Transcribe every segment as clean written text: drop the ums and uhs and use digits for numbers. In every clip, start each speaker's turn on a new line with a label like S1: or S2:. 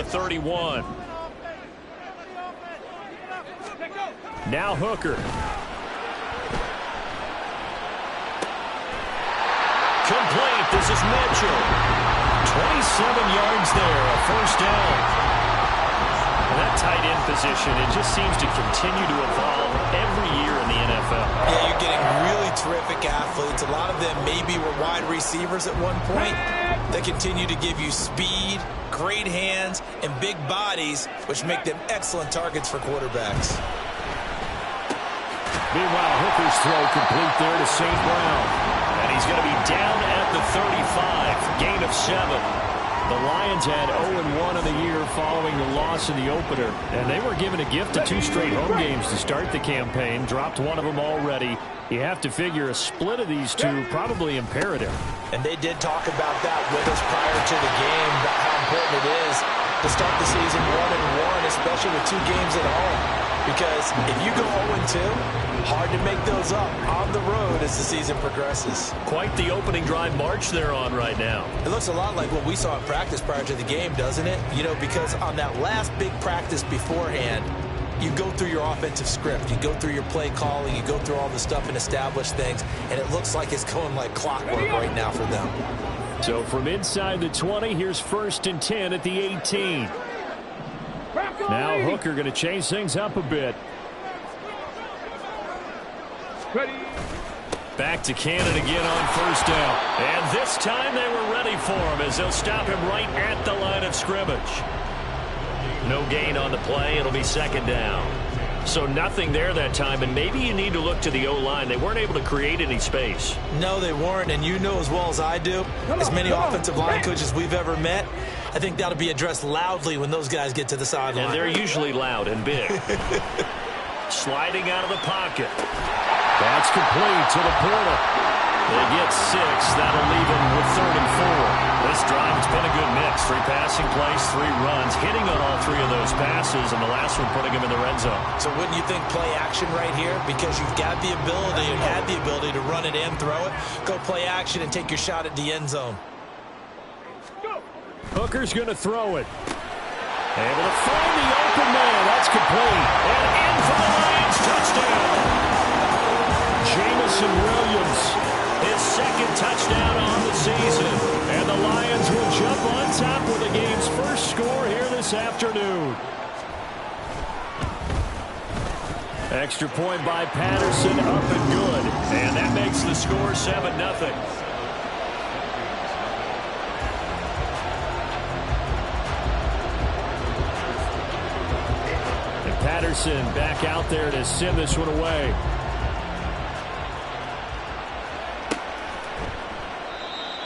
S1: 31. Now Hooker. Complete. This is Mitchell. 27 yards there, a first down. And that tight end position, it just seems to continue to evolve every year in the NFL.
S2: Yeah, you're getting really terrific athletes. A lot of them maybe were wide receivers at one point. They continue to give you speed, great hands, and big bodies, which make them excellent targets for quarterbacks.
S1: Meanwhile, Hooker's throw complete there to St. Brown. And he's going to be down at the 35, gain of 7. The Lions had 0-1 in the year following the loss in the opener. And they were given a gift of 2 straight home games to start the campaign. Dropped one of them already. You have to figure a split of these two probably imperative.
S2: And they did talk about that with us prior to the game, about how important it is to start the season 1-1, especially with 2 games at home. Because if you go 0-2, hard to make those up on the road as the season progresses.
S1: Quite the opening drive march they're on right now.
S2: It looks a lot like what we saw in practice prior to the game, doesn't it? You know, because on that last big practice beforehand, you go through your offensive script. You go through your play calling. You go through all the stuff and establish things. And it looks like it's going like clockwork right now for them.
S1: So from inside the 20, here's 1st and 10 at the 18. Now Hooker going to change things up a bit. Back to Cannon again on 1st down. And this time they were ready for him as they'll stop him right at the line of scrimmage. No gain on the play. It'll be 2nd down. So nothing there that time, and maybe you need to look to the O-line. They weren't able to create any space.
S2: No, they weren't, and you know as well as I do, as many offensive line coaches we've ever met, I think that'll be addressed loudly when those guys get to the sideline.
S1: And they're usually loud and big. Sliding out of the pocket. That's complete to the Porter. They get 6. That'll leave them with 3rd and 4. This drive, it's been a good mix. 3 passing plays, 3 runs, hitting on all 3 of those passes, and the last one putting them in the red zone.
S2: So wouldn't you think play action right here? Because you've got the ability and had the ability to run it and throw it. Go play action and take your shot at the end zone.
S1: Hooker's going to throw it. Able to find the open man. That's complete. And in for the Lions. Touchdown. Jamison Williams, his 2nd touchdown on the season. And the Lions will jump on top with the game's first score here this afternoon. Extra point by Patterson, up and good. And that makes the score 7-0. Patterson back out there to send this one away.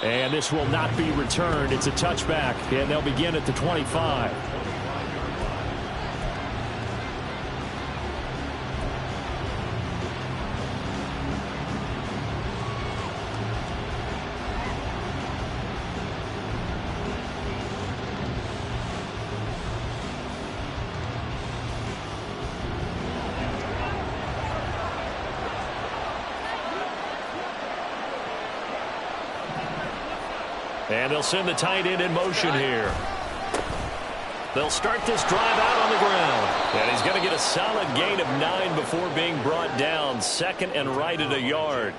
S1: And this will not be returned. It's a touchback, and they'll begin at the 25. And they'll send the tight end in motion here. They'll start this drive out on the ground. And he's going to get a solid gain of 9 before being brought down. 2nd and right at a yard.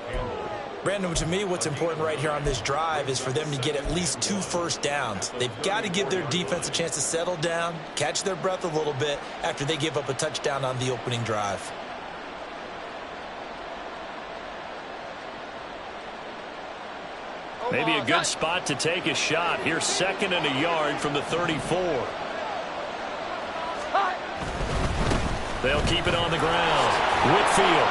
S2: Brandon, to me, what's important right here on this drive is for them to get at least 2 first downs. They've got to give their defense a chance to settle down, catch their breath a little bit after they give up a touchdown on the opening drive.
S1: Maybe a good spot to take a shot. Here's 2nd and a yard from the 34. They'll keep it on the ground. Whitfield.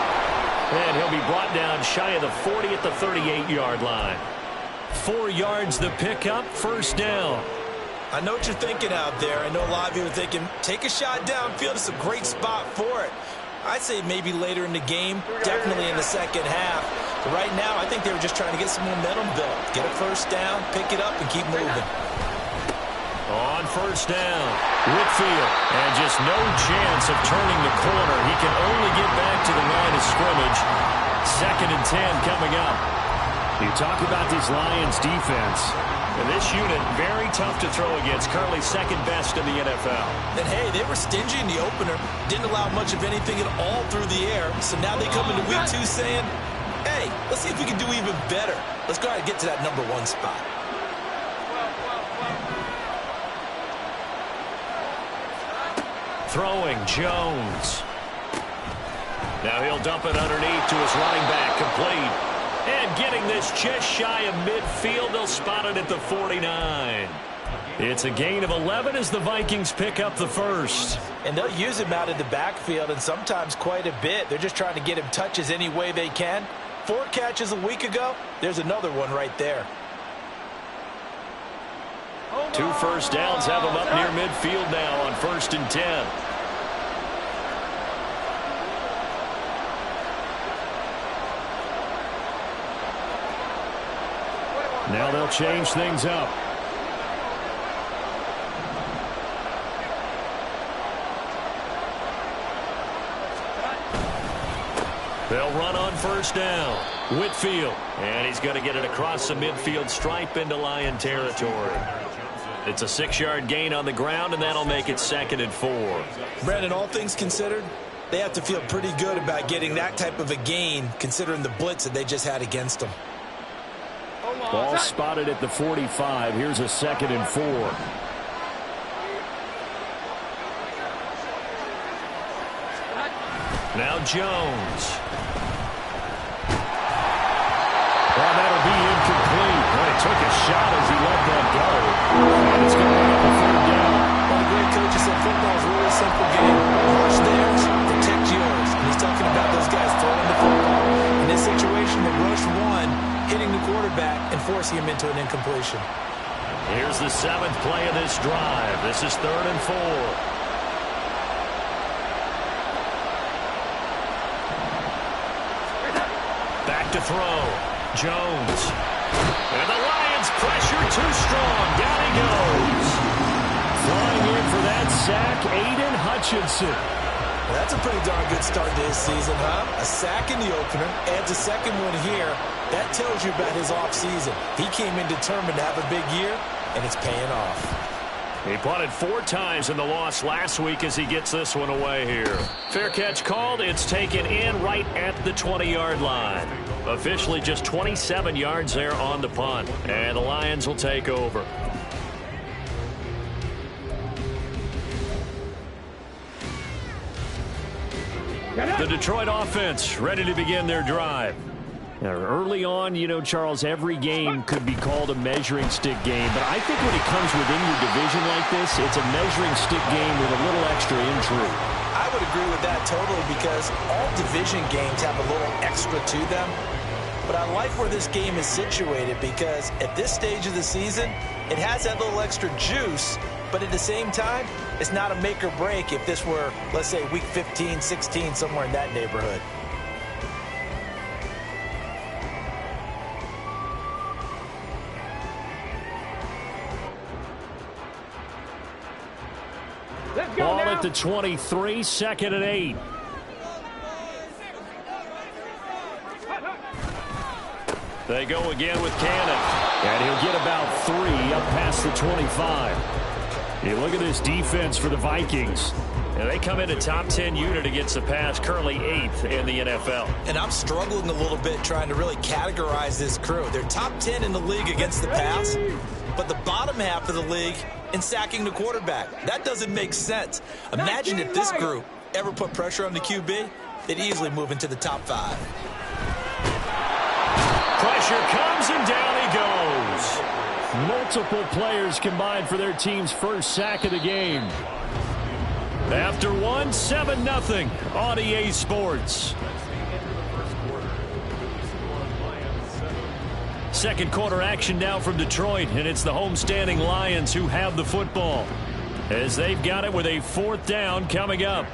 S1: And he'll be brought down shy of the 40 at the 38-yard line. 4 yards the pickup, 1st down.
S2: I know what you're thinking out there. I know a lot of you are thinking, take a shot downfield. It's a great spot for it. I'd say maybe later in the game, definitely in the 2nd half. But right now, I think they were just trying to get some momentum built. Get a first down, pick it up, and keep moving.
S1: On 1st down, Whitfield. And just no chance of turning the corner. He can only get back to the line of scrimmage. 2nd and 10 coming up. You talk about this Lions defense. And this unit, very tough to throw against. Currently second best in the NFL.
S2: And hey, they were stingy in the opener. Didn't allow much of anything at all through the air. So now they come into week 2 saying, hey, let's see if we can do even better. Let's go ahead and get to that #1 spot.
S1: Throwing Jones. Now he'll dump it underneath to his running back. Complete. And getting this just shy of midfield. They'll spot it at the 49. It's a gain of 11 as the Vikings pick up the first.
S2: And they'll use him out in the backfield, and sometimes quite a bit. They're just trying to get him touches any way they can. 4 catches a week ago. There's another one right there.
S1: 2 first downs have him up near midfield now on 1st and 10. Now they'll change things up. They'll run on 1st down. Whitfield. And he's going to get it across the midfield stripe into Lion territory. It's a 6-yard gain on the ground, and that'll make it 2nd and 4.
S2: Brandon, all things considered, they have to feel pretty good about getting that type of a gain, considering the blitz that they just had against them.
S1: Ball spotted at the 45. Here's a 2nd and 4. Now Jones. Well, that'll be incomplete. Well, he took a shot as he let that go. And it's going to be up a 3rd down.
S2: One of the great coaches said football is a really simple game. Rush theirs, protect yours. And he's talking about those guys throwing the football. In this situation, they rushed one, hitting the quarterback and forcing him into an incompletion.
S1: Here's the 7th play of this drive. This is 3rd and 4. Back to throw. Jones. And the Lions pressure too strong. Down he goes. Flying in for that sack, Aiden Hutchinson.
S2: Well, that's a pretty darn good start to his season, huh? A sack in the opener, adds a 2nd one here. That tells you about his offseason. He came in determined to have a big year, and it's paying off.
S1: He punted 4 times in the loss last week as he gets this one away here. Fair catch called. It's taken in right at the 20-yard line. Officially just 27 yards there on the punt. And the Lions will take over. The Detroit offense ready to begin their drive. Now, early on, you know, Charles, every game could be called a measuring stick game. But I think when it comes within your division like this, it's a measuring stick game with a little extra intrigue.
S2: I would agree with that totally because all division games have a little extra to them. But I like where this game is situated because at this stage of the season, it has that little extra juice. But at the same time, it's not a make or break if this were, let's say, week 15, 16, somewhere in that neighborhood.
S1: Ball at the 23, 2nd and 8. They go again with Cannon. And he'll get about 3 up past the 25. You look at this defense for the Vikings. And they come in a top 10 unit against the pass, currently 8th in the NFL.
S2: And I'm struggling a little bit trying to really categorize this crew. They're top 10 in the league against the pass, but the bottom half of the league in sacking the quarterback. That doesn't make sense. Imagine if this group ever put pressure on the QB, they'd easily move into the top 5.
S1: Pressure comes and down he goes. Multiple players combined for their team's first sack of the game. After one, 7-0 on EA Sports. Second quarter action now from Detroit, and it's the homestanding Lions who have the football as they've got it with a 4th down coming up.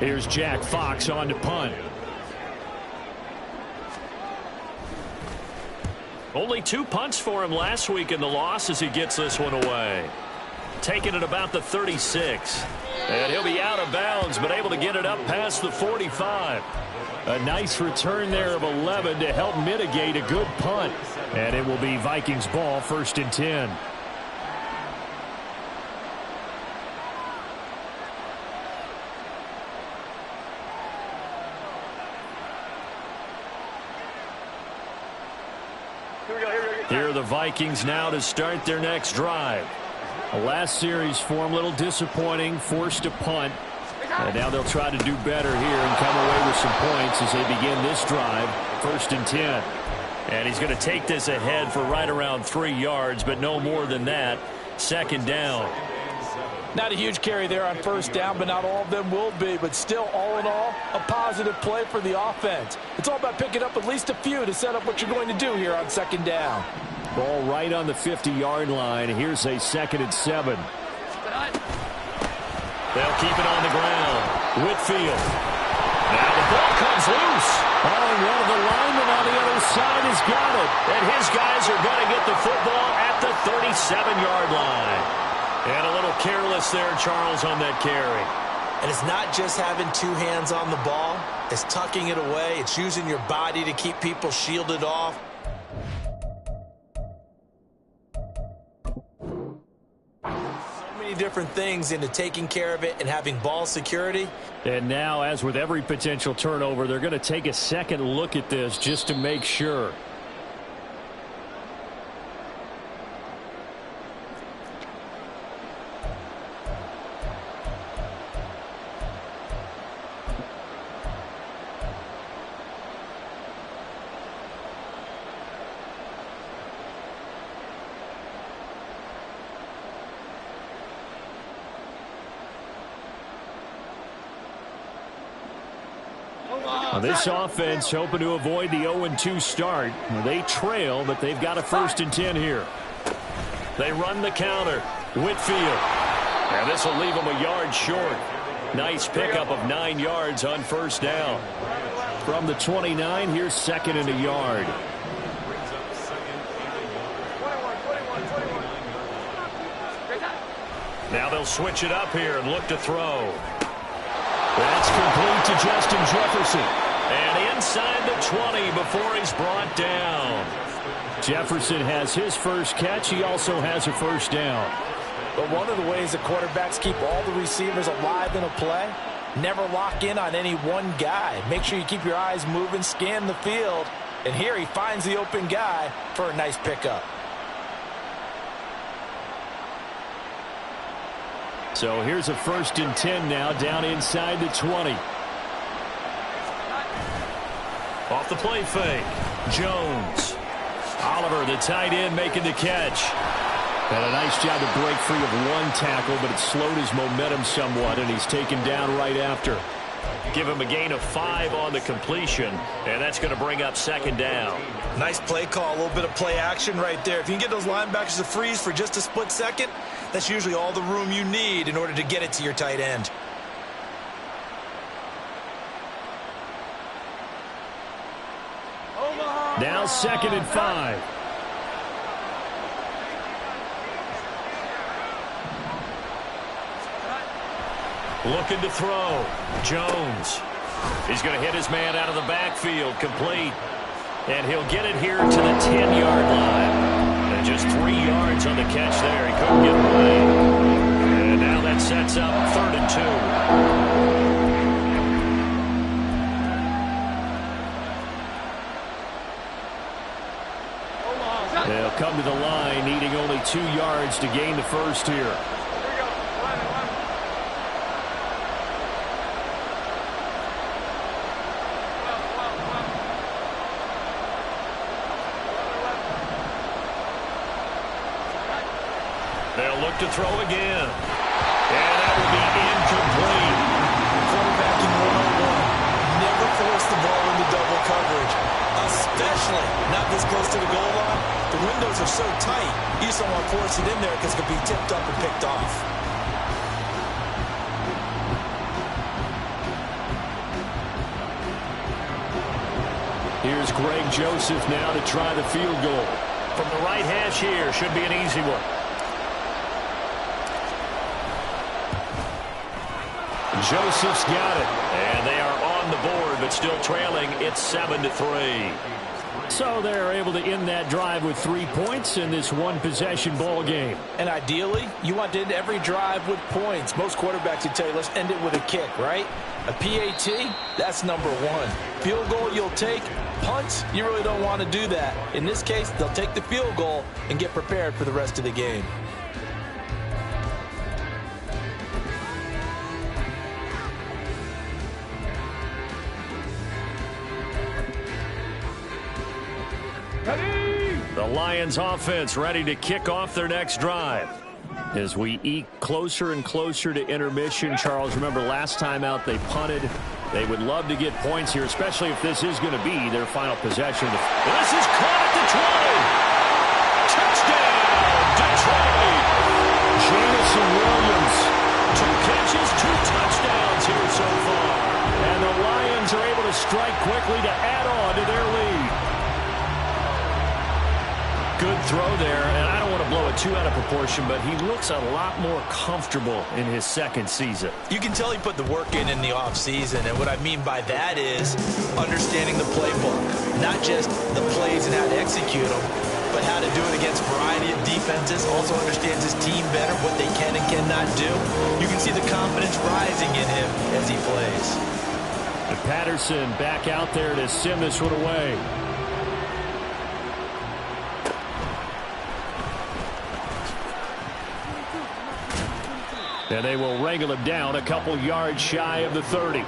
S1: Here's Jack Fox on to punt. Only 2 punts for him last week in the loss as he gets this one away. taking it about the 36. And he'll be out of bounds, but able to get it up past the 45. A nice return there of 11 to help mitigate a good punt. And it will be Vikings ball, 1st and 10. Here are the Vikings now to start their next drive. The last series for them, a little disappointing, forced a punt. And now they'll try to do better here and come away with some points as they begin this drive, 1st and 10. And he's going to take this ahead for right around 3 yards, but no more than that. 2nd down.
S2: Not a huge carry there on 1st down, but not all of them will be. But still, all in all, a positive play for the offense. It's all about picking up at least a few to set up what you're going to do here on 2nd down.
S1: Ball right on the 50-yard line. Here's a 2nd and 7. They'll keep it on the ground. Whitfield. Now the ball comes loose. Oh, and one of the linemen on the other side has got it. And his guys are going to get the football at the 37-yard line. And a little careless there, Charles, on that carry.
S2: And it's not just having 2 hands on the ball. It's tucking it away. It's using your body to keep people shielded off. Different things into taking care of it and having ball security.
S1: And now, as with every potential turnover, they're going to take a second look at this just to make sure. This offense hoping to avoid the 0-2 start. They trail, but they've got a 1st and 10 here. They run the counter. Whitfield. And this will leave them a yard short. Nice pickup of 9 yards on 1st down. From the 29, here's 2nd and a yard. Now they'll switch it up here and look to throw. That's complete to Justin Jefferson. And inside the 20 before he's brought down. Jefferson has his first catch. He also has a 1st down.
S2: But one of the ways the quarterbacks keep all the receivers alive in a play, never lock in on any one guy. Make sure you keep your eyes moving, scan the field. And here he finds the open guy for a nice pickup.
S1: So here's a 1st and 10 now down inside the 20. Off the play fake. Jones. Oliver, the tight end, making the catch. Had a nice job to break free of 1 tackle, but it slowed his momentum somewhat, and he's taken down right after. Give him a gain of 5 on the completion, and that's going to bring up 2nd down.
S2: Nice play call, a little bit of play action right there. If you can get those linebackers to freeze for just a split second, that's usually all the room you need in order to get it to your tight end.
S1: Now 2nd and 5. Looking to throw. Jones. He's going to hit his man out of the backfield. Complete. And he'll get it here to the 10-yard line. And just 3 yards on the catch there. He couldn't get away. And now that sets up 3rd and 2. They'll come to the line, needing only 2 yards to gain the 1st here. They'll look to throw again. And that will be incomplete.
S2: Quarterbacking 101. Never force the ball into double coverage, especially not this close to the goal line. The windows are so tight, you just don't want to force it in there because it could be tipped up and picked off.
S1: Here's Greg Joseph now to try the field goal. From the right hash here, should be an easy one. Joseph's got it. And they are on the board, but still trailing. It's 7-3. So they're able to end that drive with 3 points in this one-possession ball game.
S2: And ideally, you want to end every drive with points. Most quarterbacks would tell you, let's end it with a kick, right? A PAT, that's number one. Field goal you'll take. Punts, you really don't want to do that. In this case, they'll take the field goal and get prepared for the rest of the game.
S1: The Lions offense ready to kick off their next drive. As we eke closer and closer to intermission, Charles, remember last time out they punted. They would love to get points here, especially if this is going to be their final possession. This is caught at the 20. Touchdown, Detroit. Jamison Williams, 2 catches, 2 touchdowns here so far. And the Lions are able to strike quickly to add on to their lead. Good throw there, and I don't want to blow it too out of proportion, but he looks a lot more comfortable in his second season.
S2: You can tell he put the work in the offseason, and what I mean by that is understanding the playbook. Not just the plays and how to execute them, but how to do it against a variety of defenses. Also understands his team better, what they can and cannot do. You can see the confidence rising in him as he plays.
S1: And Patterson back out there to send this one away. And they will wrangle him down a couple yards shy of the 30.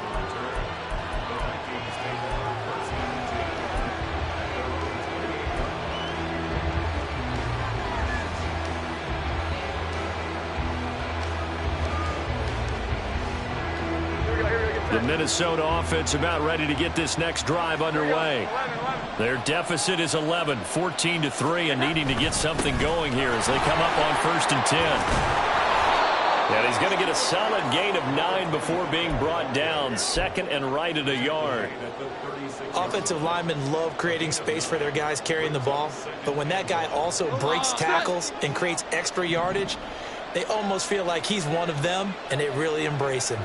S1: The Minnesota offense about ready to get this next drive underway. Their deficit is 11, 14-3, and needing to get something going here as they come up on 1st and 10. And he's going to get a solid gain of 9 before being brought down. 2nd and right at a yard.
S2: Offensive linemen love creating space for their guys carrying the ball. But when that guy also breaks tackles and creates extra yardage, they almost feel like he's one of them, and they really embrace him.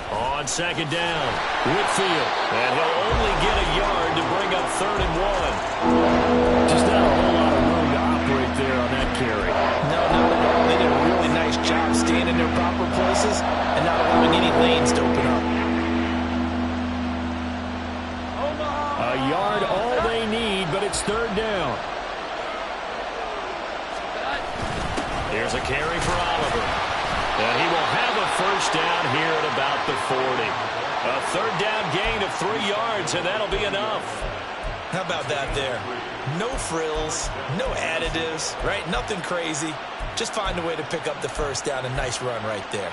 S1: On 2nd down, Whitfield. And he'll only get a yard to bring up 3rd and 1. Just not a whole lot of room to operate there on that carry.
S2: No, not at all. They did a really nice job staying in their proper places and not allowing any lanes to open up.
S1: A yard all they need, but it's 3rd down. Here's a carry for Oliver. And he will have a 1st down here at about the 40. A 3rd down gain of 3 yards, and that'll be enough.
S2: How about that there? No frills, no additives, right? Nothing crazy. Just find a way to pick up the 1st down. A nice run right there.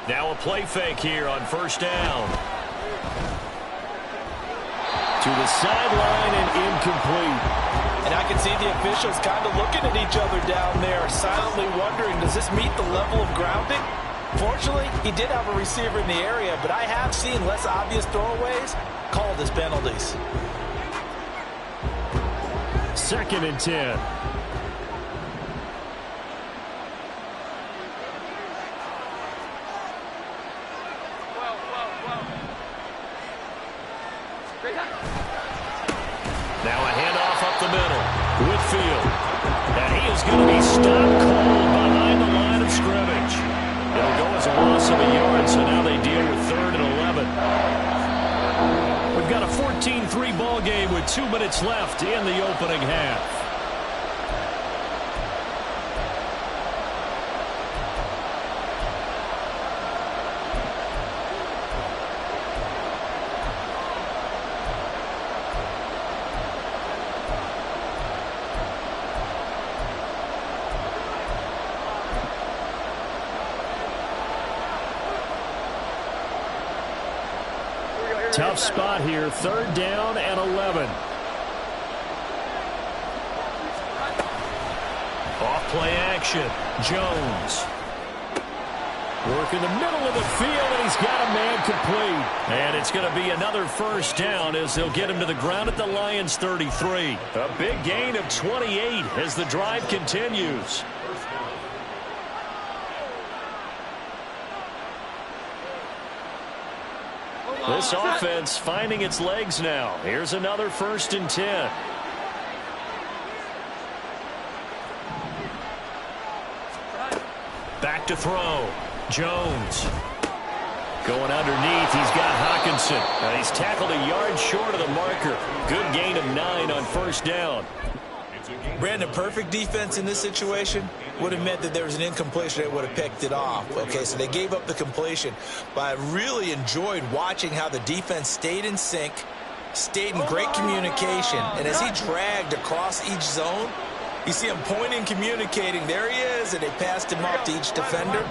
S1: Now a play fake here on 1st down. To the sideline and incomplete.
S2: And I can see the officials kind of looking at each other down there, silently wondering, does this meet the level of grounding? Fortunately, he did have a receiver in the area, but I have seen less obvious throwaways called as penalties.
S1: 2nd and 10. Now a handoff up the middle. Whitfield. And he is going to be stopped cold behind the line of scrimmage. It'll go as a loss of a yard, so now they deal with 3rd and 11. We've got a 14-3 ball game with 2 minutes left in the opening half. Tough spot here, 3rd down and 11. Off play action. Jones. Work in the middle of the field, and he's got a man complete. And it's going to be another first down as they'll get him to the ground at the Lions' 33. A big gain of 28 as the drive continues. This offense finding its legs now. Here's another 1st and 10. Back to throw. Jones. Going underneath, he's got Hockenson. Now he's tackled a yard short of the marker. Good gain of 9 on 1st down.
S2: Brandon, perfect defense in this situation would have meant that there was an incompletion. They would have picked it off. Okay, so they gave up the completion. But I really enjoyed watching how the defense stayed in sync, stayed in great communication. And as he dragged across each zone, you see him pointing, communicating. There he is, and they passed him off to each defender.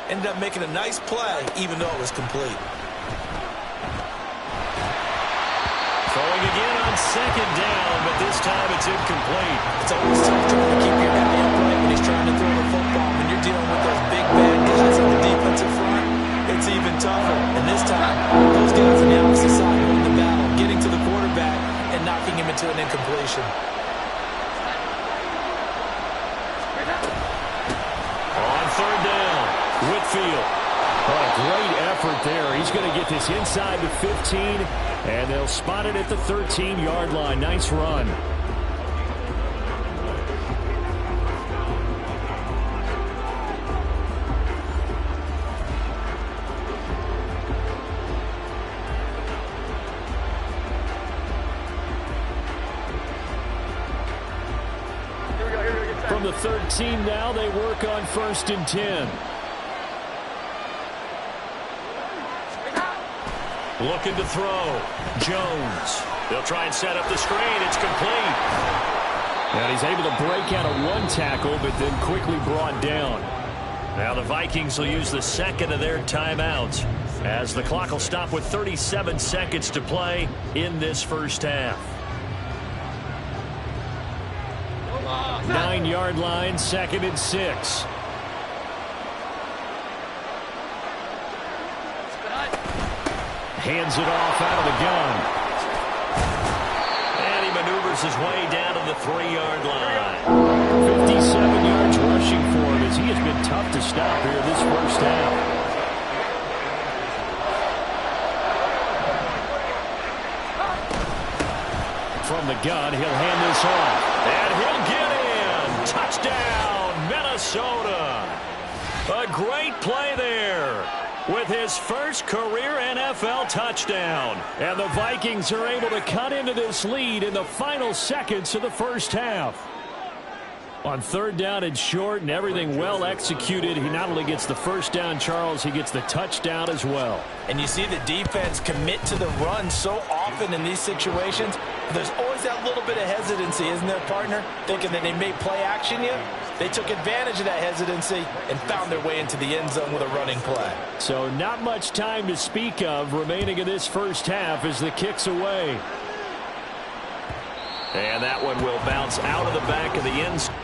S2: Ended up making a nice play, even though it was complete.
S1: Throwing again on 2nd down, but this time it's incomplete.
S2: It's always tough trying to keep your guy upright when he's trying to throw the football. When you're dealing with those big bad guys on the defensive front, it's even tougher. And this time, those guys on the opposite side winning the battle, getting to the quarterback and knocking him into an incompletion.
S1: On 3rd down, Whitfield. Oh, a great effort there. He's going to get this inside the 15, and they'll spot it at the 13-yard line. Nice run. From the 13 now, they work on 1st and 10. Looking to throw. Jones. They'll try and set up the screen. It's complete. And he's able to break out of 1 tackle, but then quickly brought down. Now the Vikings will use the 2nd of their timeouts as the clock will stop with 37 seconds to play in this first half. 9-yard line, 2nd and 6. Hands it off out of the gun. And he maneuvers his way down to the 3-yard line. 57 yards rushing for him as he has been tough to stop here this first half. From the gun, he'll hand this off. And he'll get in. Touchdown, Minnesota. A great play there with his first career NFL touchdown. And the Vikings are able to cut into this lead in the final seconds of the first half. On 3rd down and short and everything well executed, he not only gets the first down, Charles, he gets the touchdown as well.
S2: And you see the defense commit to the run so often in these situations. There's always that little bit of hesitancy, isn't there, partner? Thinking that they may play action you. They took advantage of that hesitancy and found their way into the end zone with a running play.
S1: So not much time to speak of remaining in this first half as the kick's away. And that one will bounce out of the back of the end zone.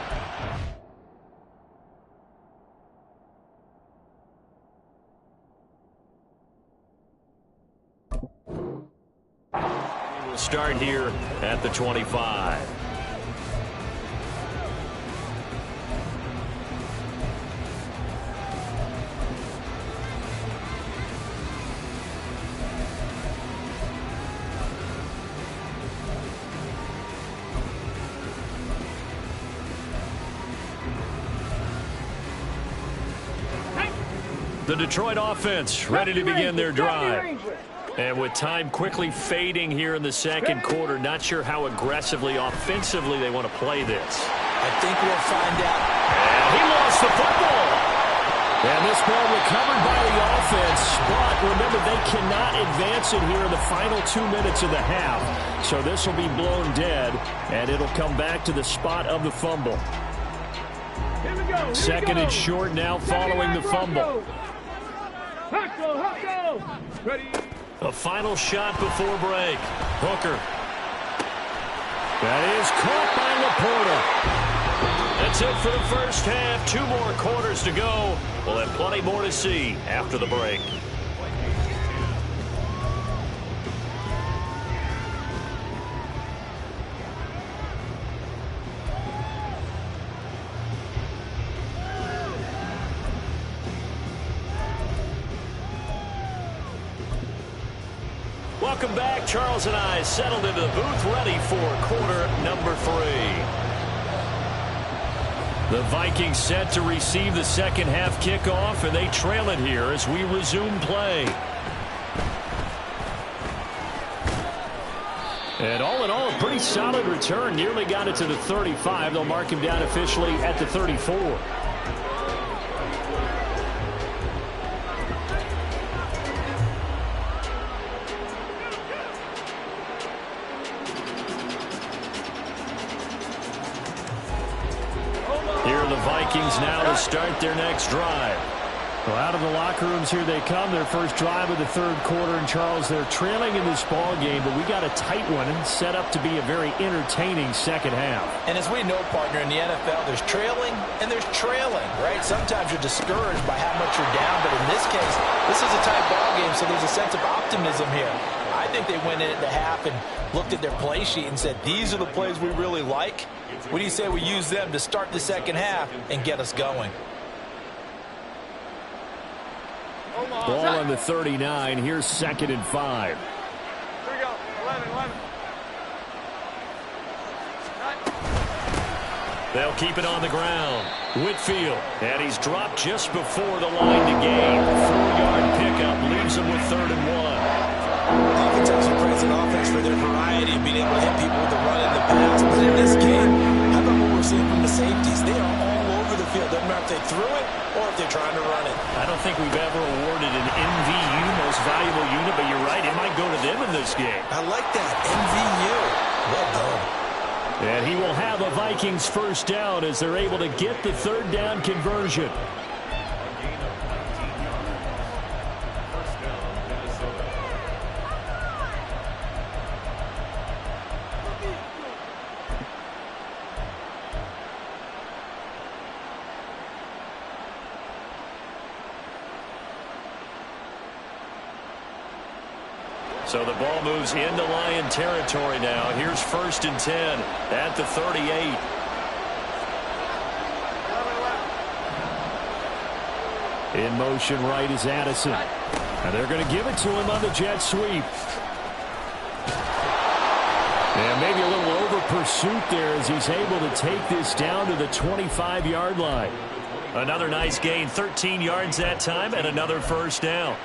S1: We'll start here at the 25. The Detroit offense ready to begin their drive. And with time quickly fading here in the 2nd quarter, not sure how aggressively, offensively they want to play this.
S2: I think we'll find out.
S1: And he lost the football. And this ball recovered by the offense. But remember, they cannot advance it here in the final 2 minutes of the half. So this will be blown dead, and it'll come back to the spot of the fumble. 2nd and short now following the fumble.
S3: Ready.
S1: A final shot before break. Hooker. That is caught by Laporta. That's it for the first half. 2 more quarters to go. We'll have plenty more to see after the break. Welcome back. Charles and I settled into the booth, ready for quarter number 3. The Vikings set to receive the second half kickoff, and they trail it here as we resume play. And all in all, a pretty solid return. Nearly got it to the 35. They'll mark him down officially at the 34. Vikings now to start their next drive. Well, out of the locker rooms here they come. Their first drive of the third quarter. And Charles, they're trailing in this ball game, but we got a tight one and set up to be a very entertaining second half. And as we know, partner, in the NFL, there's trailing and there's trailing, right? Sometimes you're discouraged by how much you're down, but in this case, this is a tight ball game, so there's a sense of optimism here. I think they went in at the half and looked at their play sheet and said, these are the plays we really like. What do you say we use them to start the second half and get us going? Ball on the 39. Here's 2nd and 5.
S3: Here we go. 11.
S1: They'll keep it on the ground. Whitfield. And he's dropped just before the line to gain. 4-yard pickup leaves him with 3rd and 1. Oftentimes we praise an offense for their variety of being able to hit people with the run and the pass. But in this game, how about what we're seeing from the safeties? They are all over the field. Doesn't matter if they threw it or if they're trying to run it. I don't think we've ever awarded an MVU, most valuable unit, but you're right. It might go to them in this game. I like that. MVU. Well done. And he will have a Vikings first down as they're able to get the 3rd down conversion. So the ball moves into Lion territory now. Here's 1st and 10 at the 38. In motion right is Addison. And they're going to give it to him on the jet sweep. And maybe a little over pursuit there as he's able to take this down to the 25-yard line. Another nice gain, 13 yards that time, and another first down.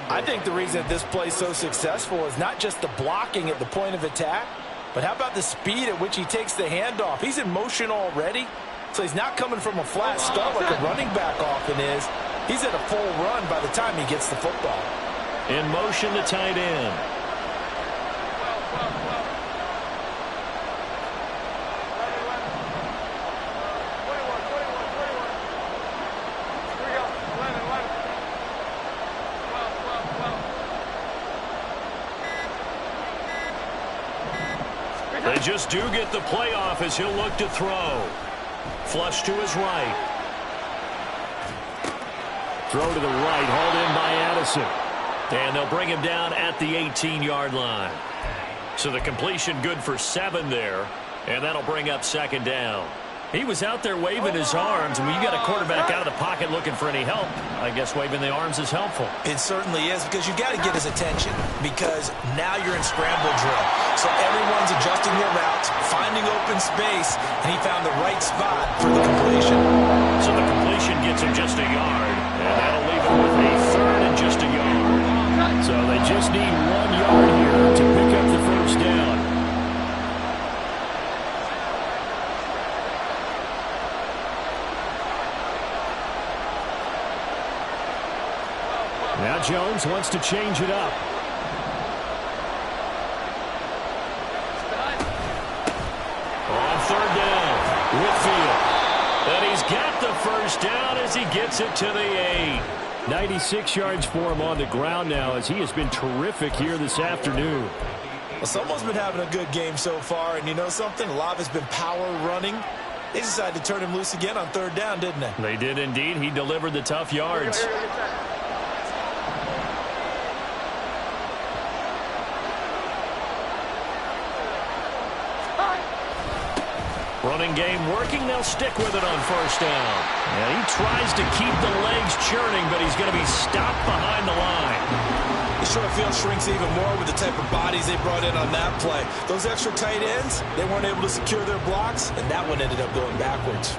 S1: I think the reason that this play is so successful is not just the blocking at the point of attack, but how about the speed at which he takes the handoff? He's in motion already, so he's not coming from a flat start like a running back often is. He's at a full run by the time he gets the football. In motion, the tight end. They just do get the playoff as he'll look to throw. Flush to his right. Throw to the right, hauled in by Addison. And they'll bring him down at the 18-yard line. So the completion good for 7 there. And that'll bring up 2nd down. He was out there waving his arms, and when you got a quarterback out of the pocket looking for any help, I guess waving the arms is helpful. It certainly is, because you got to get his attention, because now you're in scramble drill. So everyone's adjusting their routes, finding open space, and he found the right spot for the completion. So the completion gets him just a yard, and that'll leave him with a 3rd and just a yard. So they just need 1 yard here to pick up the first down. Now Jones wants to change it up. On 3rd down, Whitfield. And he's got the first down as he gets it to the 8. 96 yards for him on the ground now as he has been terrific here this afternoon. Well, someone's been having a good game so far, and you know something? A lot of it's been power running.
S2: They decided to turn him loose again on 3rd down, didn't they?
S1: They did indeed. He delivered the tough yards. Running game working. They'll stick with it on 1st down. And he tries to keep the legs churning, but he's going to be stopped behind the line.
S2: The short field shrinks even more with the type of bodies they brought in on that play. Those extra tight ends, they weren't able to secure their blocks, and that one ended up going backwards.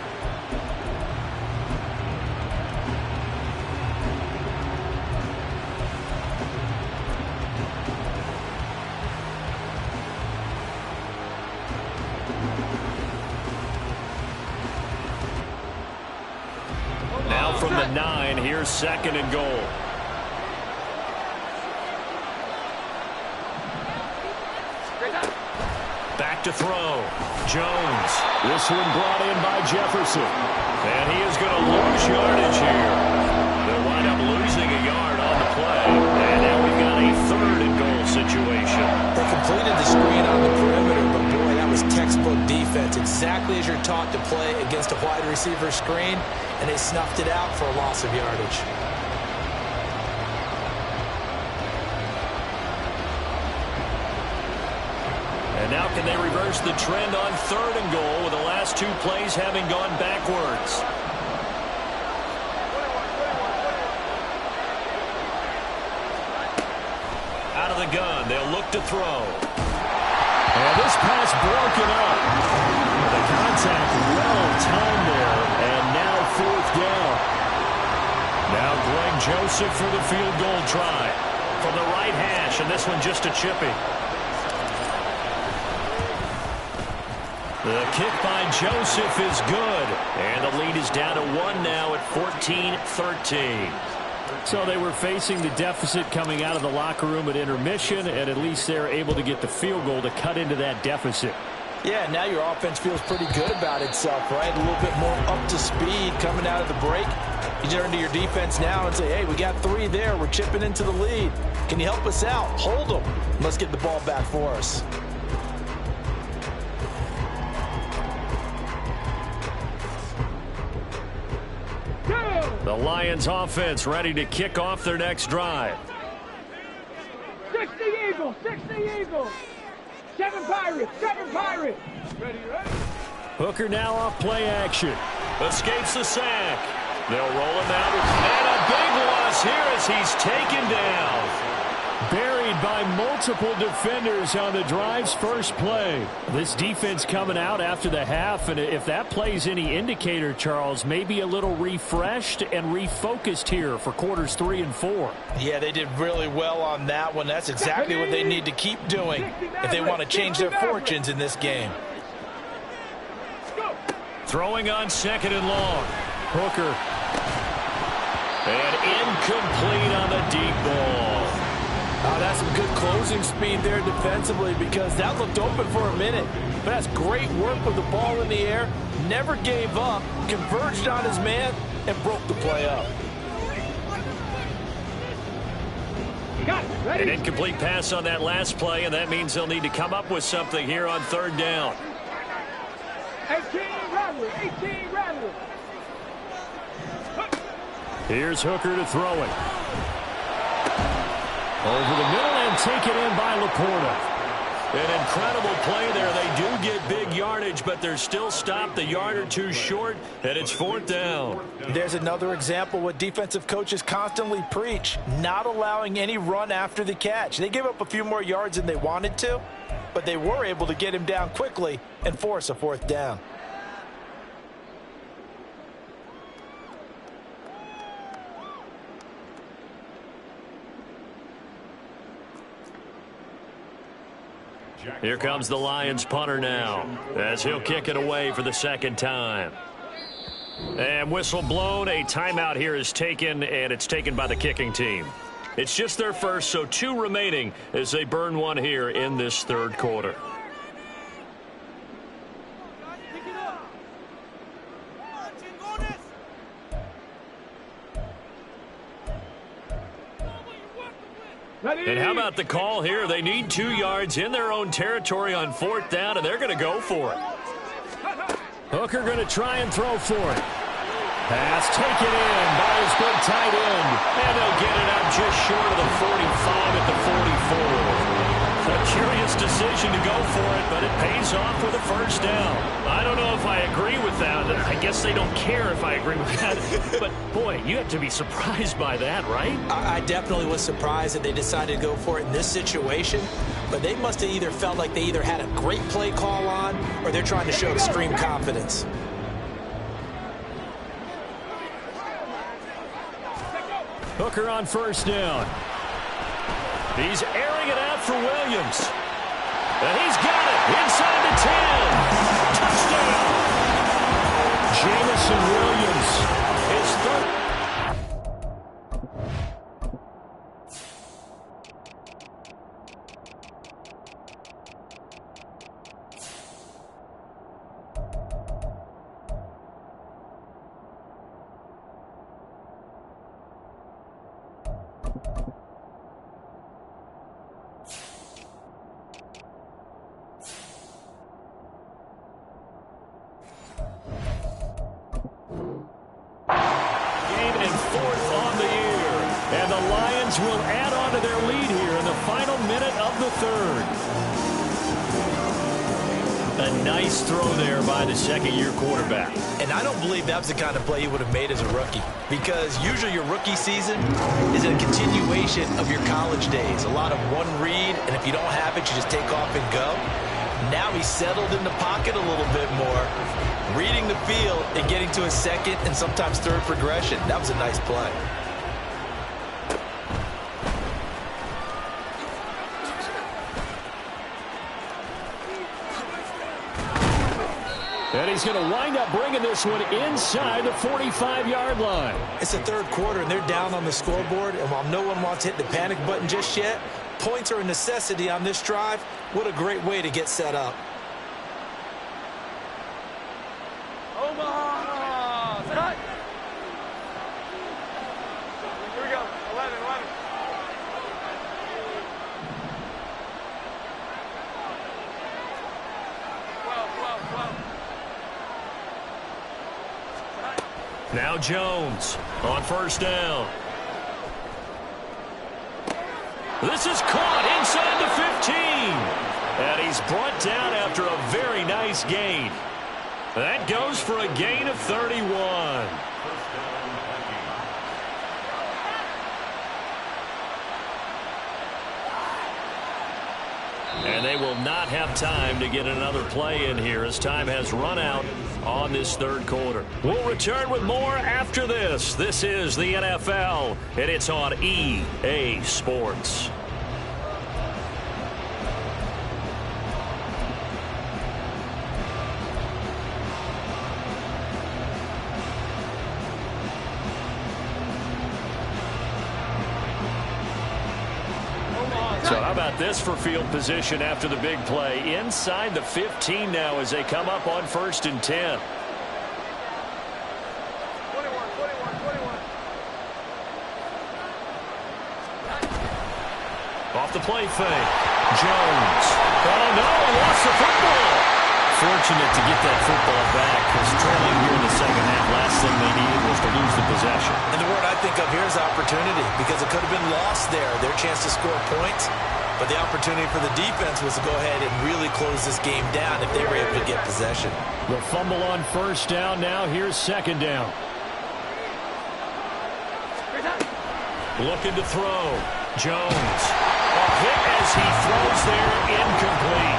S1: Now from the 9, here's 2nd and goal. Back to throw. Jones. This one brought in by Jefferson. And he is going to lose yardage here. They'll wind up losing a yard on the play. And now we've got a 3rd and goal situation.
S2: They completed the screen on the perimeter, but boy, that was textbook defense. Exactly as you're taught to play against a wide receiver screen, and they snuffed it out for a loss of yardage.
S1: And now can they reverse the trend on 3rd and goal with the last 2 plays having gone backwards? Out of the gun, they'll look to throw. And this pass broken up. The contact well timed there, and now 4th down. Now Greg Joseph for the field goal try. From the right hash, and this one just a chippy. The kick by Joseph is good. And the lead is down to 1 now at 14-13. So they were facing the deficit coming out of the locker room at intermission, and at least they're able to get the field goal to cut into that deficit.
S2: Yeah, now your offense feels pretty good about itself, right? A little bit more up to speed coming out of the break. You turn to your defense now and say, hey, we got 3 there. We're chipping into the lead. Can you help us out? Hold them. Let's get the ball back for us.
S1: The Lions offense ready to kick off their next drive.
S3: 60 Eagles, 60 Eagles. 7 Pirates, 7 Pirates. Ready, ready.
S1: Hooker now off play action. Escapes the sack. They'll roll him out. And a big loss here as he's taken down. Buried by multiple defenders on the drive's first play. This defense coming out after the half, and if that play's any indicator, Charles, maybe a little refreshed and refocused here for quarters 3 and 4.
S2: Yeah, they did really well on that one. That's exactly what they need to keep doing if they want to change their fortunes in this game.
S1: Throwing on 2nd and long. Hooker. And incomplete on the deep ball.
S2: Oh, that's some good closing speed there defensively because that looked open for a minute. But that's great work with the ball in the air. Never gave up, converged on his man, and broke the play up.
S1: An incomplete pass on that last play, and that means they'll need to come up with something here on 3rd down.
S3: 18 Rattler, 18 Rattler.
S1: Here's Hooker to throw it. Over the middle and taken in by Laporta. An incredible play there. They do get big yardage, but they're still stopped the yard or 2 short, and it's 4th down.
S2: There's another example what defensive coaches constantly preach, not allowing any run after the catch. They gave up a few more yards than they wanted to, but they were able to get him down quickly and force a 4th down.
S1: Here comes the Lions punter now as he'll kick it away for the 2nd time. And whistle blown. A timeout here is taken, and it's taken by the kicking team. It's just their first, so 2 remaining as they burn 1 here in this 3rd quarter. And how about the call here? They need 2 yards in their own territory on 4th down, and they're going to go for it. Hooker going to try and throw for it. Pass taken in by his big tight end. And they'll get it out just short of the 45 at the 44. A curious decision to go for it, but it pays off with a first down.
S4: I don't know if I agree with that. I guess they don't care if I agree with that. But, boy, you have to be surprised by that, right?
S2: I definitely was surprised that they decided to go for it in this situation. But they must have either felt like they either had a great play call on or they're trying to show extreme confidence.
S1: Hooker on first down. He's airing it out for Williams. And he's got it inside the 10. Touchdown. Jamison Williams is third. Will add on to their lead here in the final minute of the third. A nice throw there by the second-year quarterback.
S2: And I don't believe that was the kind of play he would have made as a rookie, because usually your rookie season is a continuation of your college days. A lot of one read, and if you don't have it, you just take off and go. Now he's settled in the pocket a little bit more, reading the field and getting to his second and sometimes third progression. That was a nice play.
S1: And he's going to wind up bringing this one inside the 45-yard line.
S2: It's the third quarter, and they're down on the scoreboard. And while no one wants to hit the panic button just yet, points are a necessity on this drive. What a great way to get set up.
S3: Omaha! Set! Here we go. 11. 12.
S1: Now Jones on first down. This is caught inside the 15. And he's brought down after a very nice gain. That goes for a gain of 31. And they will not have time to get another play in here as time has run out on this third quarter. We'll return with more after this. This is the NFL, and it's on EA Sports. So how about this for field position after the big play? Inside the 15 now as they come up on 1st and 10.
S3: 21.
S1: Off the play fake. Jones. Oh, no, lost the football. Fortunate to get that football back because trailing here in the second half, last thing they needed was to lose the possession.
S2: And the word I think of here is opportunity, because it could have been lost there, their chance to score points. But the opportunity for the defense was to go ahead and really close this game down if they were able to get possession.
S1: The fumble on first down now. Here's second down. Looking to throw. Jones. A hit as he throws there, incomplete.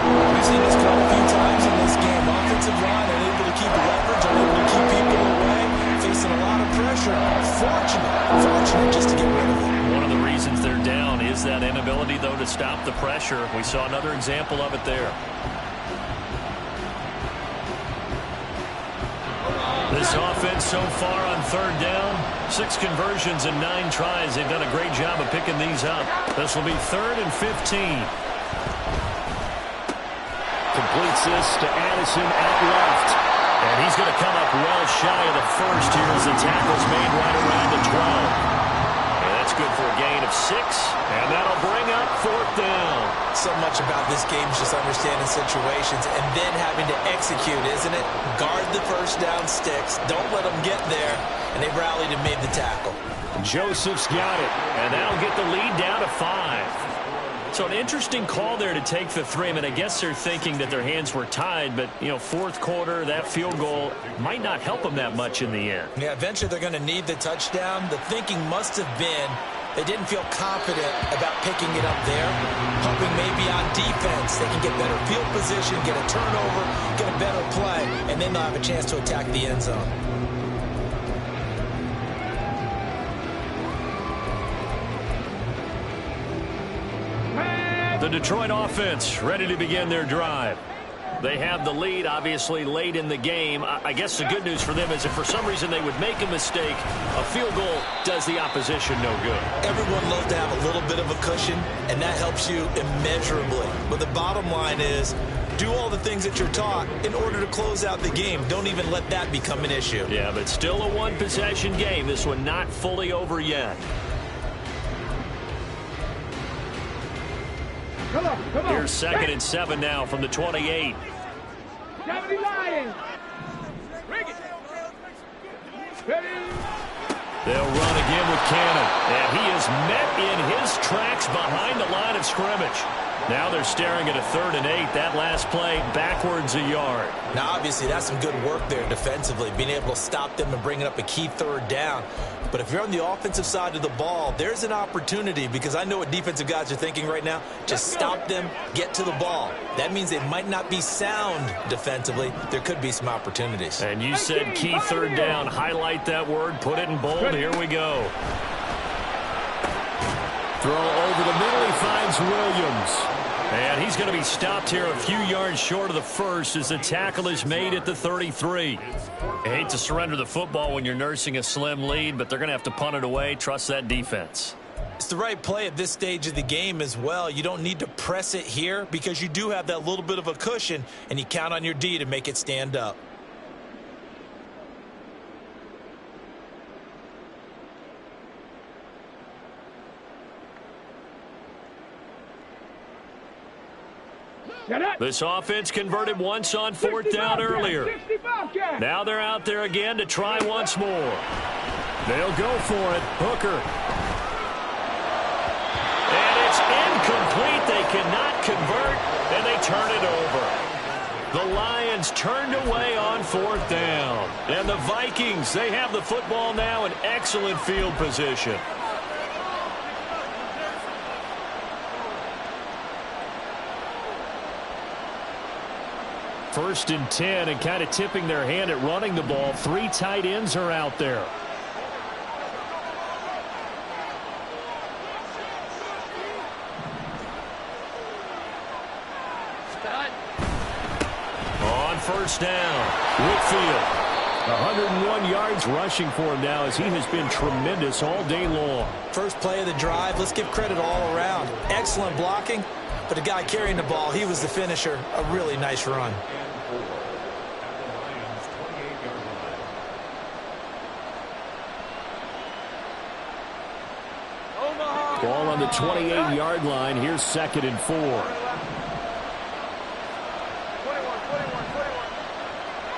S2: We've seen this come a few times in this game. Offensive line unable to keep leverage, unable to keep people away, facing a lot of pressure. Fortunate just to get rid of it.
S1: One of the reasons they're down is that inability, though, to stop the pressure. We saw another example of it there. This offense so far on third down, 6 conversions and 9 tries. They've done a great job of picking these up. This will be 3rd and 15. Completes this to Addison out left. And he's going to come up well shy of the first here as the tackle's made right around the 12. And that's That's good for a gain of 6, and that'll bring up 4th down.
S2: So much about this game is just understanding situations and then having to execute, isn't it? Guard the first down sticks. Don't let them get there. And they rallied and made the tackle.
S1: Joseph's got it, and that'll get the lead down to 5. So an interesting call there to take the 3. I mean, I guess they're thinking that their hands were tied, but, you know, 4th quarter, that field goal might not help them that much in the end.
S2: Yeah, eventually they're going to need the touchdown. The thinking must have been they didn't feel confident about picking it up there, hoping maybe on defense they can get better field position, get a turnover, get a better play, and then they'll have a chance to attack the end zone.
S1: The Detroit offense ready to begin their drive. They have the lead, obviously, late in the game. I guess the good news for them is if for some reason they would make a mistake, a field goal does the opposition no good.
S2: Everyone loves to have a little bit of a cushion, and that helps you immeasurably. But the bottom line is, do all the things that you're taught in order to close out the game. Don't even let that become an issue.
S1: Yeah, but still a one-possession game. This one not fully over yet.
S3: Come on.
S1: Here's 2nd and 7 now from the 28.
S3: Lions. Bring it. Ready.
S1: They'll run again with Cannon. And he is met in his tracks behind the line of scrimmage. Now they're staring at a 3rd and 8. That last play backwards a yard.
S2: Now, obviously, that's some good work there defensively, being able to stop them and bringing up a key 3rd down. But if you're on the offensive side of the ball, there's an opportunity because I know what defensive guys are thinking right now. Just stop them, get to the ball. That means they might not be sound defensively. There could be some opportunities.
S1: And you said key 3rd down. Highlight that word. Put it in bold. Here we go. Throw over the middle. He finds Williams. And he's going to be stopped here a few yards short of the first as the tackle is made at the 33. I hate to surrender the football when you're nursing a slim lead, but they're going to have to punt it away. Trust that defense.
S2: It's the right play at this stage of the game as well. You don't need to press it here because you do have that little bit of a cushion, and you count on your D to make it stand up.
S1: This offense converted once on 4th down earlier. Now they're out there again to try once more. They'll go for it. Hooker. And it's incomplete. They cannot convert, and they turn it over. The Lions turned away on 4th down. And the Vikings, they have the football now in excellent field position. First and 10, and kind of tipping their hand at running the ball. 3 tight ends are out there. On first down, Whitfield. 101 yards rushing for him now as he has been tremendous all day long.
S2: First play of the drive, let's give credit all around. Excellent blocking, but the guy carrying the ball, he was the finisher. A really nice run.
S1: Ball on the 28-yard line. Here's 2nd and 4.
S3: 21.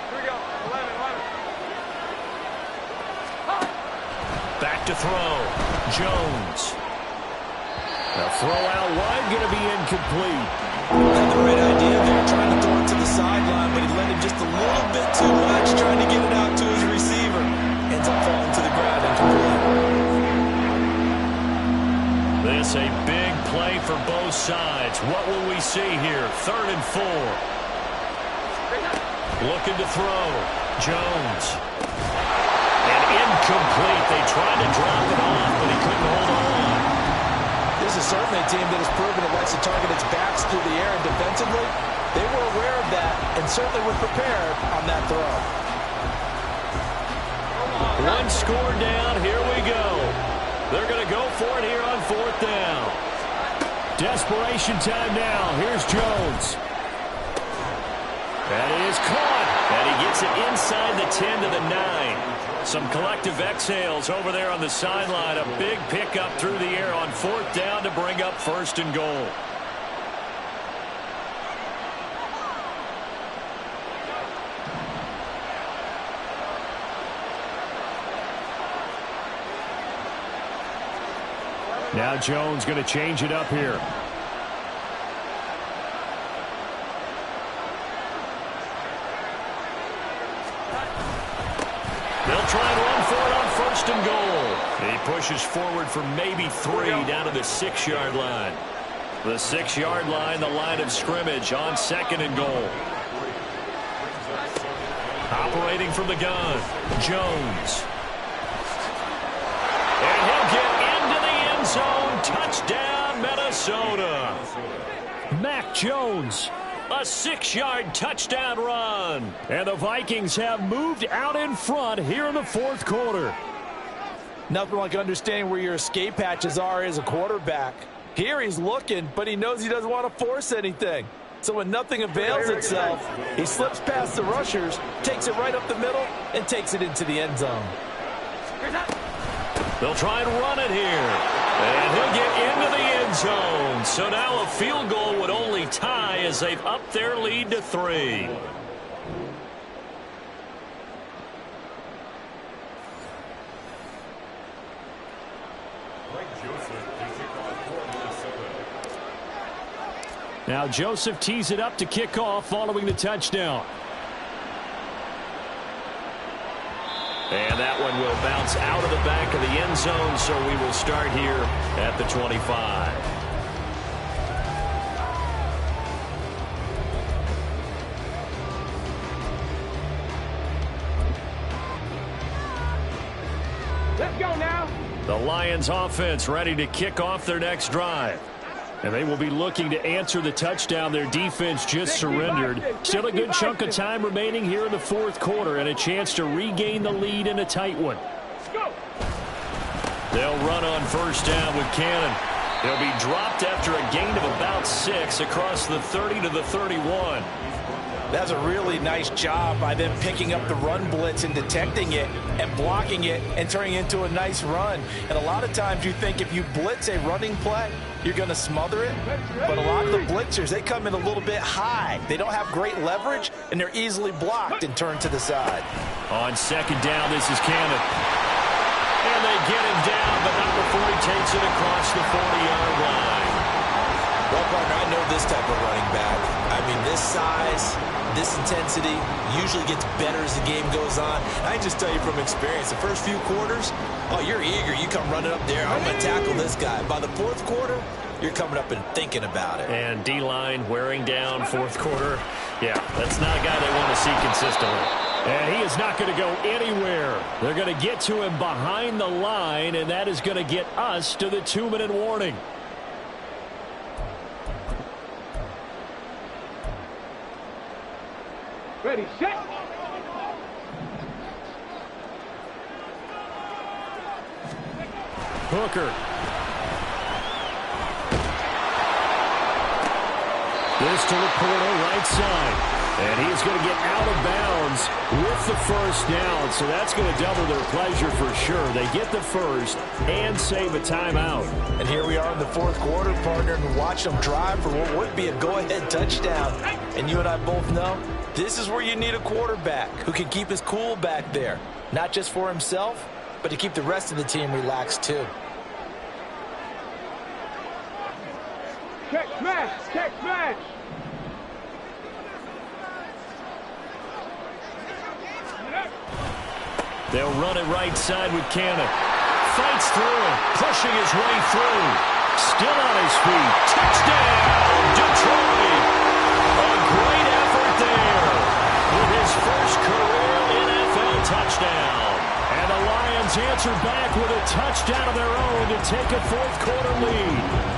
S3: Here we go. 11.
S1: Back to throw. Jones. The throw out wide, going to be incomplete.
S2: Had the right idea there, trying to throw it to the sideline, but he let him just a little bit too much, trying to get it out to his receiver. Ends up falling to the ground incomplete.
S1: This a big play for both sides. What will we see here? 3rd and 4. Looking to throw. Jones. And incomplete. They tried to drop it off, but he couldn't hold on.
S2: This is certainly a team that has proven it likes to target its backs through the air, and defensively, they were aware of that and certainly were prepared on that throw.
S1: One score down. Here we go. They're going to go for it here on 4th down. Desperation time now. Here's Jones. That is caught. And he gets it inside the 10 to the 9. Some collective exhales over there on the sideline. A big pickup through the air on 4th down to bring up 1st and goal. Now Jones going to change it up here. They'll try and run for it on 1st and goal. He pushes forward for maybe 3 down to the 6-yard line. The 6-yard line, the line of scrimmage on 2nd and goal. Operating from the gun, Jones. And he'll get into the end zone. Touchdown, Minnesota. Mac Jones. A 6-yard touchdown run. And the Vikings have moved out in front here in the 4th quarter.
S2: Nothing like understanding where your escape hatches are as a quarterback. Here he's looking, but he knows he doesn't want to force anything. So when nothing avails itself, he slips past the rushers, takes it right up the middle, and takes it into the end zone.
S1: They'll try and run it here. And he'll get into the end zone. So now a field goal would only tie as they've upped their lead to 3. Now Joseph tees it up to kick off following the touchdown. And that one will bounce out of the back of the end zone, so we will start here at the 25.
S3: Let's go now.
S1: The Lions offense ready to kick off their next drive. And they will be looking to answer the touchdown their defense just surrendered. Still a good chunk of time remaining here in the 4th quarter and a chance to regain the lead in a tight one. They'll run on 1st down with Cannon. He'll be dropped after a gain of about 6 across the 30 to the 31.
S2: That's a really nice job by them picking up the run blitz and detecting it and blocking it and turning it into a nice run. And a lot of times you think if you blitz a running play, you're going to smother it. But a lot of the blitzers, they come in a little bit high. They don't have great leverage, and they're easily blocked and turned to the side.
S1: On 2nd down, this is Cannon. And they get him down, but not before he takes it across the 40-yard line.
S2: Well, partner, I know this type of running back. I mean, this size, this intensity usually gets better as the game goes on. I can just tell you from experience, the first few quarters, oh, you're eager. You come running up there, I'm going to tackle this guy. By the 4th quarter, you're coming up and thinking about it.
S1: And D-line wearing down 4th quarter. Yeah, that's not a guy they want to see consistently. And he is not going to go anywhere. They're going to get to him behind the line, and that is going to get us to the 2-minute warning.
S3: Ready, set.
S1: Hooker. This to Laporta, right side. And he's going to get out of bounds with the 1st down. So that's going to double their pleasure for sure. They get the 1st and save a timeout.
S2: And here we are in the 4th quarter, partner, and watch them drive for what would be a go-ahead touchdown. And you and I both know this is where you need a quarterback who can keep his cool back there. Not just for himself, but to keep the rest of the team relaxed too.
S3: Check smash, check smash.
S1: They'll run it right side with Cannon. Fights through it, pushing his way through. Still on his feet. Touchdown, Detroit. A great effort there with his first career NFL touchdown. And the Lions answer back with a touchdown of their own to take a 4th quarter lead.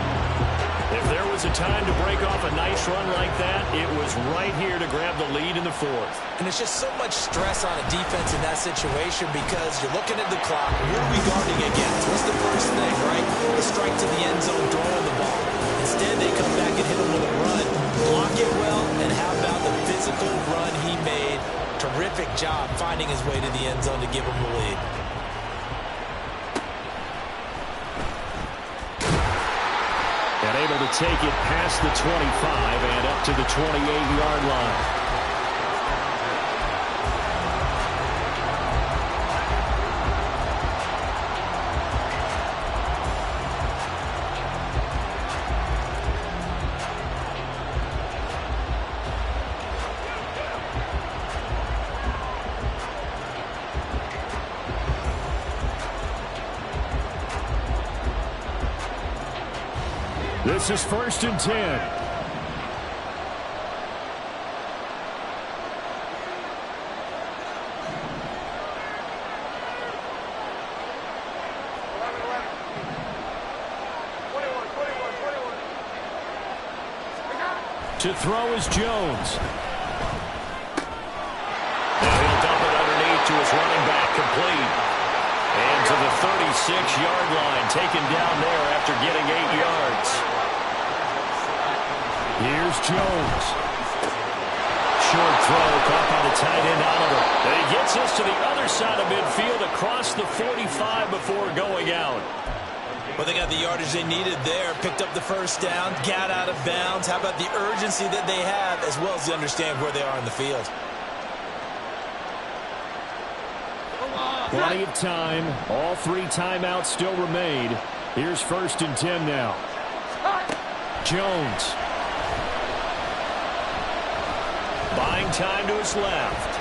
S1: If there was a time to break off a nice run like that, it was right here to grab the lead in the 4th.
S2: And it's just so much stress on a defense in that situation because you're looking at the clock. What are we guarding against? What's the first thing, right? The strike to the end zone, throwing the ball. Instead, they come back and hit him with a run. Block it well, and how about the physical run he made? Terrific terrific job finding his way to the end zone to give him the lead.
S1: And able to take it past the 25 and up to the 28-yard line. This is 1st and 10. To throw is Jones. And he'll dump it underneath to his running back, complete. And to the 36-yard line, taken down there after getting 8 yards. Here's Jones. Short throw caught by the tight end Oliver. And he gets us to the other side of midfield across the 45 before going out.
S2: Well, they got the yardage they needed there, picked up the first down, got out of bounds. How about the urgency that they have, as well as they understand where they are in the field?
S1: Plenty of time. All 3 timeouts still remain. Here's 1st and 10 now. Jones. Buying time to his left.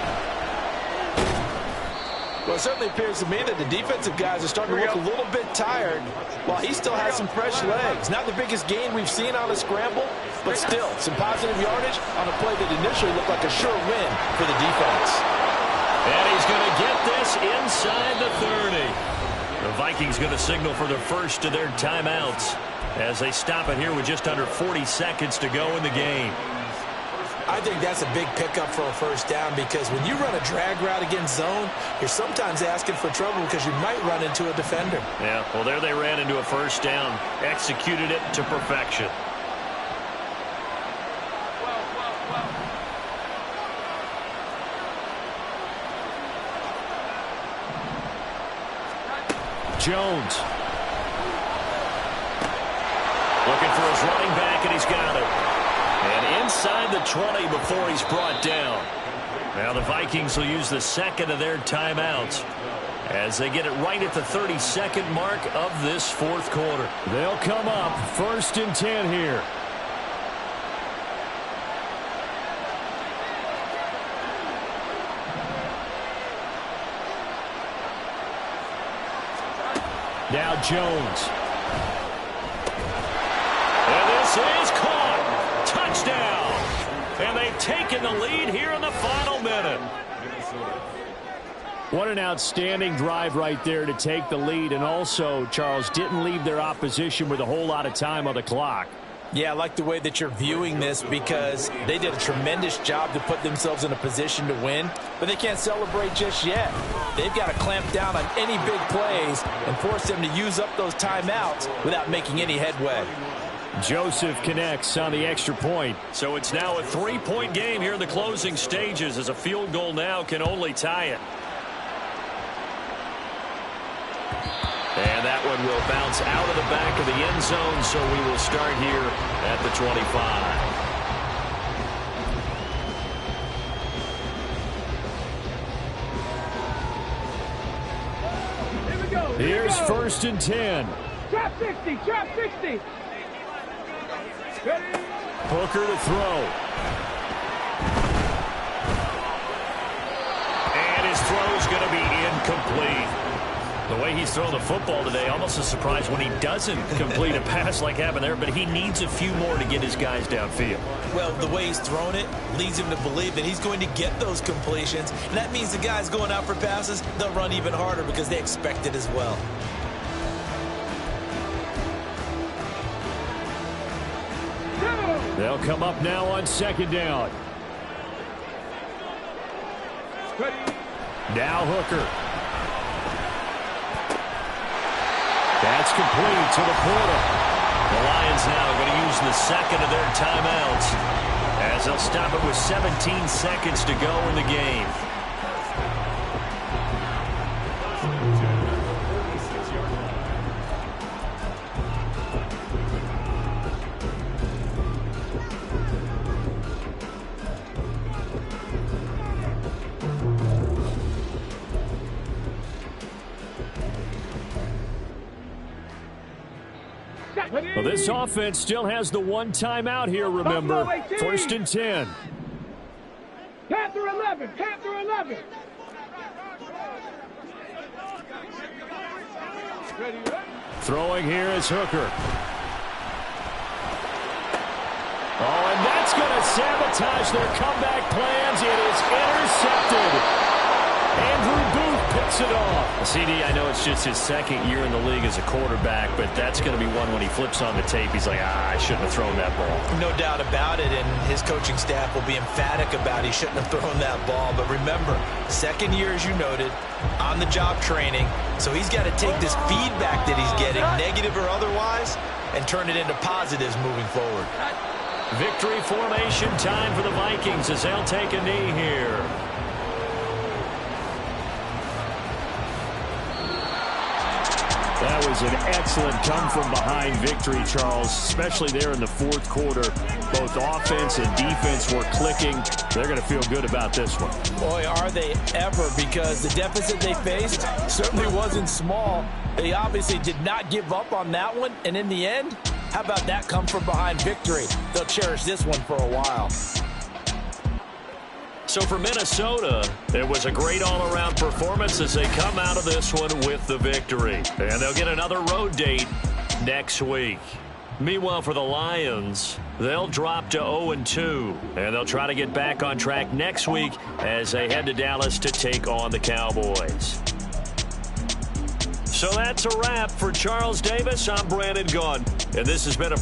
S2: Well, it certainly appears to me that the defensive guys are starting to look a little bit tired while he still has some fresh legs. Not the biggest gain we've seen on a scramble, but still some positive yardage on a play that initially looked like a sure win for the defense.
S1: And he's going to get this inside the 30. The Vikings going to signal for the first of their timeouts as they stop it here with just under 40 seconds to go in the game.
S2: I think that's a big pickup for a first down because when you run a drag route against zone, you're sometimes asking for trouble because you might run into a defender.
S4: Yeah, well, there they ran into a first down, executed it to perfection.
S1: Jones. Looking for his running back, and he's got it. And inside the 20 before he's brought down. Now the Vikings will use the second of their timeouts as they get it right at the 32nd mark of this 4th quarter. They'll come up 1st and 10 here. Now Jones. And this is caught. Touchdown. And they've taken the lead here in the final minute. What an outstanding drive right there to take the lead. And also, Charles, didn't leave their opposition with a whole lot of time on the clock.
S2: Yeah, I like the way that you're viewing this because they did a tremendous job to put themselves in a position to win, but they can't celebrate just yet. They've got to clamp down on any big plays and force them to use up those timeouts without making any headway.
S1: Joseph connects on the extra point. So it's now a 3-point game here in the closing stages as a field goal now can only tie it. And that one will bounce out of the back of the end zone, so we will start here at the 25. Here's 1st and 10.
S3: Trap 60, trap 60. Ready?
S1: Hooker to throw. And his throw is going to be incomplete. The way he's thrown the football today, almost a surprise when he doesn't complete a pass like happened there, but he needs a few more to get his guys downfield.
S2: Well, the way he's thrown it leads him to believe that he's going to get those completions, and that means the guys going out for passes, they'll run even harder because they expect it as well.
S1: They'll come up now on 2nd down. Now Hooker. That's complete to the portal. The Lions now going to use the second of their timeouts as they'll stop it with 17 seconds to go in the game. Well, this offense still has the one timeout here, remember. 1st and 10.
S3: Panther 11. Panther 11.
S1: Throwing here is Hooker. Oh, and that's going to sabotage their comeback plans. It is intercepted. Andrew Booth picks it off.
S4: CD, I know it's just his 2nd year in the league as a quarterback, but that's going to be one when he flips on the tape. He's like, I shouldn't have thrown that ball.
S2: No doubt about it, and his coaching staff will be emphatic about he shouldn't have thrown that ball. But remember, 2nd year, as you noted, on-the-job training, so he's got to take this feedback that he's getting, negative or otherwise, and turn it into positives moving forward.
S1: Victory formation time for the Vikings as they'll take a knee here. That was an excellent come-from-behind victory, Charles, especially there in the 4th quarter. Both offense and defense were clicking. They're going to feel good about this one.
S2: Boy, are they ever, because the deficit they faced certainly wasn't small. They obviously did not give up on that one, and in the end, how about that come-from-behind victory? They'll cherish this one for a while.
S1: So for Minnesota, it was a great all-around performance as they come out of this one with the victory. And they'll get another road date next week. Meanwhile, for the Lions, they'll drop to 0-2. And they'll try to get back on track next week as they head to Dallas to take on the Cowboys. So that's a wrap. For Charles Davis, I'm Brandon Gaughan. And this has been a